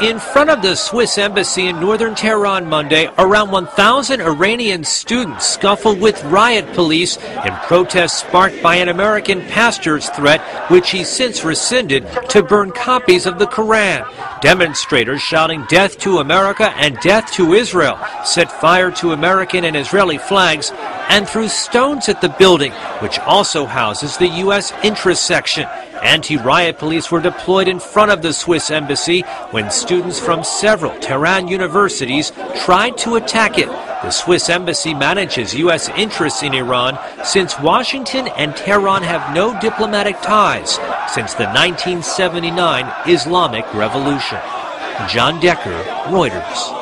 In front of the Swiss embassy in northern Tehran Monday, around 1,000 Iranian students scuffled with riot police in protests sparked by an American pastor's threat, which he since rescinded, to burn copies of the Quran. Demonstrators shouting "Death to America" and "Death to Israel" set fire to American and Israeli flags and threw stones at the building, which also houses the U.S. interest section. Anti-riot police were deployed in front of the Swiss embassy when students from several Tehran universities tried to attack it. The Swiss embassy manages U.S. interests in Iran since Washington and Tehran have no diplomatic ties since the 1979 Islamic Revolution. John Decker, Reuters.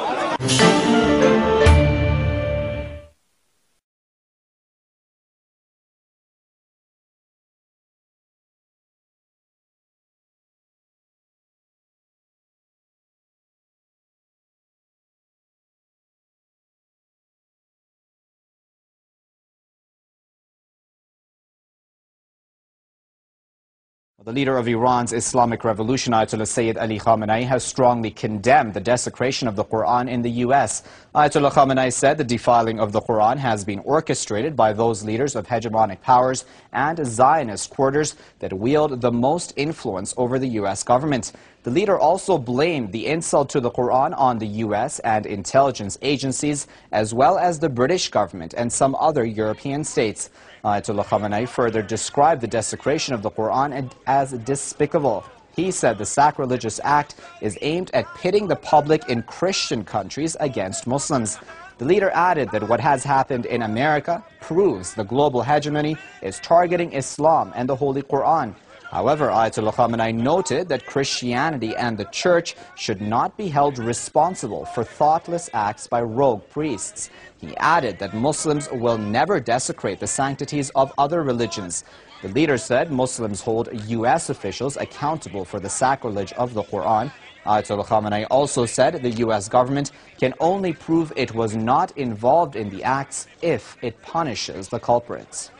The leader of Iran's Islamic Revolution, Ayatollah Sayyid Ali Khamenei, has strongly condemned the desecration of the Quran in the U.S. Ayatollah Khamenei said the defiling of the Quran has been orchestrated by those leaders of hegemonic powers and Zionist quarters that wield the most influence over the U.S. government. The leader also blamed the insult to the Quran on the U.S. and intelligence agencies, as well as the British government and some other European states. Ayatollah Khamenei further described the desecration of the Quran as despicable. He said the sacrilegious act is aimed at pitting the public in Christian countries against Muslims. The leader added that what has happened in America proves the global hegemony is targeting Islam and the Holy Quran. However, Ayatollah Khamenei noted that Christianity and the Church should not be held responsible for thoughtless acts by rogue priests. He added that Muslims will never desecrate the sanctities of other religions. The leader said Muslims hold U.S. officials accountable for the sacrilege of the Quran. Ayatollah Khamenei also said the U.S. government can only prove it was not involved in the acts if it punishes the culprits.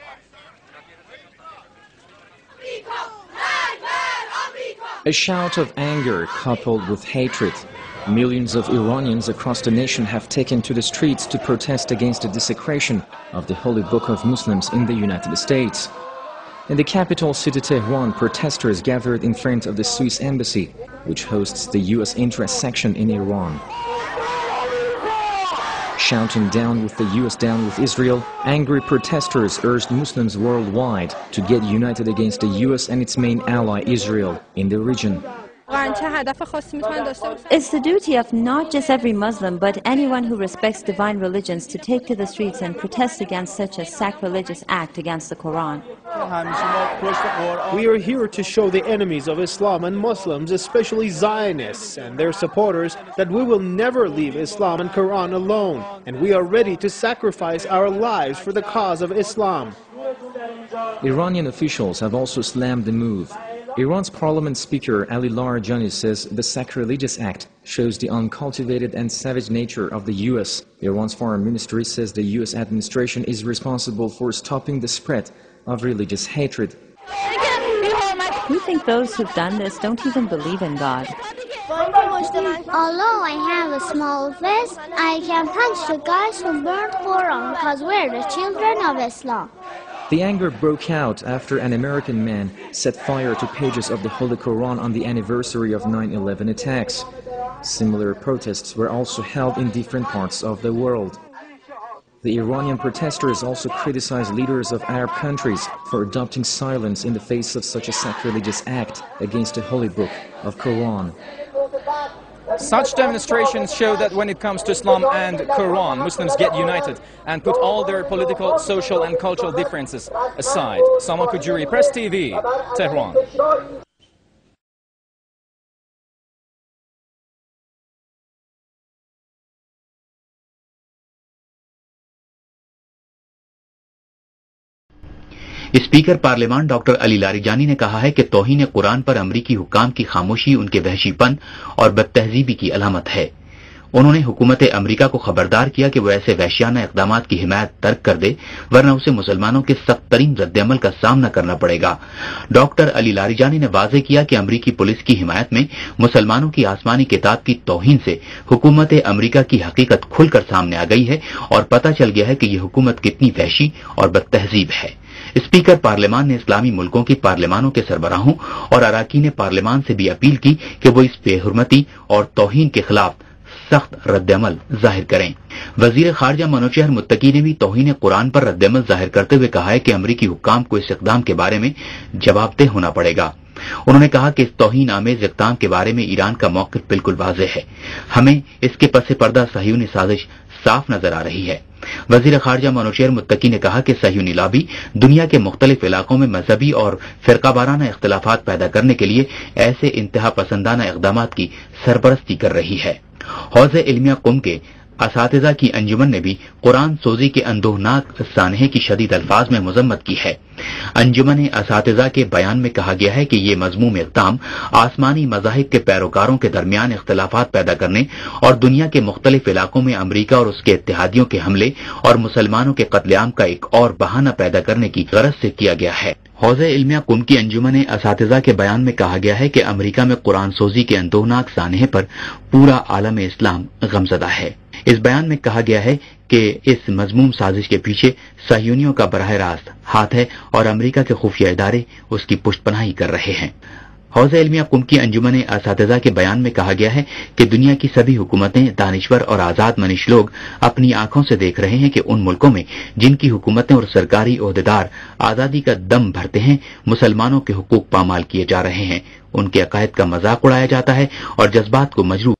A shout of anger coupled with hatred. Millions of Iranians across the nation have taken to the streets to protest against the desecration of the holy book of Muslims in the United States. In the capital city Tehran, protesters gathered in front of the Swiss embassy, which hosts the U.S. interest section in Iran. Shouting "Down with the U.S., down with Israel," angry protesters urged Muslims worldwide to get united against the U.S. and its main ally, Israel, in the region. It's the duty of not just every Muslim, but anyone who respects divine religions to take to the streets and protest against such a sacrilegious act against the Quran. We are here to show the enemies of Islam and Muslims, especially Zionists and their supporters, that we will never leave Islam and Quran alone, and we are ready to sacrifice our lives for the cause of Islam. Iranian officials have also slammed the move. Iran's parliament speaker Ali Larijani says the sacrilegious act shows the uncultivated and savage nature of the U.S. Iran's foreign ministry says the U.S. administration is responsible for stopping the spread of religious hatred. We think those who've done this don't even believe in God. Although I have a small fist, I can punch the guys who burned Quran because we're the children of Islam. The anger broke out after an American man set fire to pages of the Holy Quran on the anniversary of 9/11 attacks. Similar protests were also held in different parts of the world. The Iranian protesters also criticized leaders of Arab countries for adopting silence in the face of such a sacrilegious act against the holy book of Quran. Such demonstrations show that when it comes to Islam and Quran, Muslims get united and put all their political, social and cultural differences aside. Sama Kujuri, Press TV, Tehran. Speaker parliament doctor Ali Larijani ने कहा है कि तौहीन कुरान पर अमरीकी हुकाम की खामोशी उनके वहशीपन और बदतहजीबी की अलामत है। उन्होंने हुकूमत अमरीका को खबरदार किया कि वो ऐसे वहशियाना इकदाम की हिमायत तर्क कर दे, वरना उसे मुसलमानों के सख्त तरीन रद्दअमल का सामना करना पड़ेगा। डॉक्टर अली लारिजानी ने वाज़ेह किया कि अमरीकी पुलिस की हिमायत में मुसलमानों की आसमानी किताब की तौहीन से हुकूमत अमरीका की हकीकत खुलकर सामने आ गई है और पता चल गया है कि ये हुकूमत कितनी वहशी और बदतहजीब है। स्पीकर पार्लियामान ने इस्लामी मुल्कों की पार्लियामानों के सरबराहों और अराकीन पार्लियामान से भी अपील की कि वो इस बेहुरमती और तौहीन के खिलाफ सख्त रद्दअमल जाहिर करें। वजीर खारजा मनोज मुत्तकी ने भी तौहीन कुरान पर रद्दअमल जाहिर करते हुए कहा है कि अमरीकी हुक्काम को इस इक़दाम के बारे में जवाबदेह होना पड़ेगा। उन्होंने कहा कि इस तौहीन आमेज इक़दाम के बारे में ईरान का मौक़िफ़ बिल्कुल वाज़ेह है। हमें इसके पसे पर्दा सह्यूनी साजिश साफ नजर आ रही है। वजीर खारजा मनोज मुत्तकी ने कहा कि सह्यूनी लॉबी दुनिया के मुख्तलिफ इलाकों में मजहबी और फिरकावाराना इख्तिलाफात पैदा करने के लिए ऐसे इंतहा पसंदाना इक़दाम की सरपरस्ती कर रही है। हौज़े इल्मिया कुम के असातिज़ा की अंजुमन ने भी कुरान सोजी के अंदोहनाक सानहे की शदीद अल्फाज में मजम्मत की है। अंजुमन असातिज़ा के बयान में कहा गया है कि ये मज़मूम इक़दाम आसमानी मज़ाहिब के पैरोकारों के दरमियान इख्तिलाफात पैदा करने और दुनिया के मुख्तलिफ इलाकों में अमरीका और उसके इत्तेहादियों के हमले और मुसलमानों के कत्लेआम का एक और बहाना पैदा करने की गरज से किया गया है। हौज़े इल्मिया कुम की अंजुमन असातिज़ा के बयान में कहा गया है कि अमरीका में कुरान सोजी के अंदोहनाक सानहे पर पूरा आलम इस्लाम गमज़दा है। इस बयान में कहा गया है कि इस मजमूम साजिश के पीछे सह्यूनियों का बराह रास्त हाथ है और अमरीका के खुफिया इदारे उसकी पुष्टपनाही कर रहे हैं। हौज़े इल्मिया कुम की अंजुमन असातिज़ा के बयान में कहा गया है कि दुनिया की सभी हुकूमतें, दानिश्वर और आजाद मनीष लोग अपनी आंखों से देख रहे हैं कि उन मुल्कों में जिनकी हुकूमतें और सरकारी ओहदेदार आजादी का दम भरते हैं, मुसलमानों के हुकूक पामाल किए जा रहे हैं, उनके अकायद का मजाक उड़ाया जाता है और जज्बात को मजरूह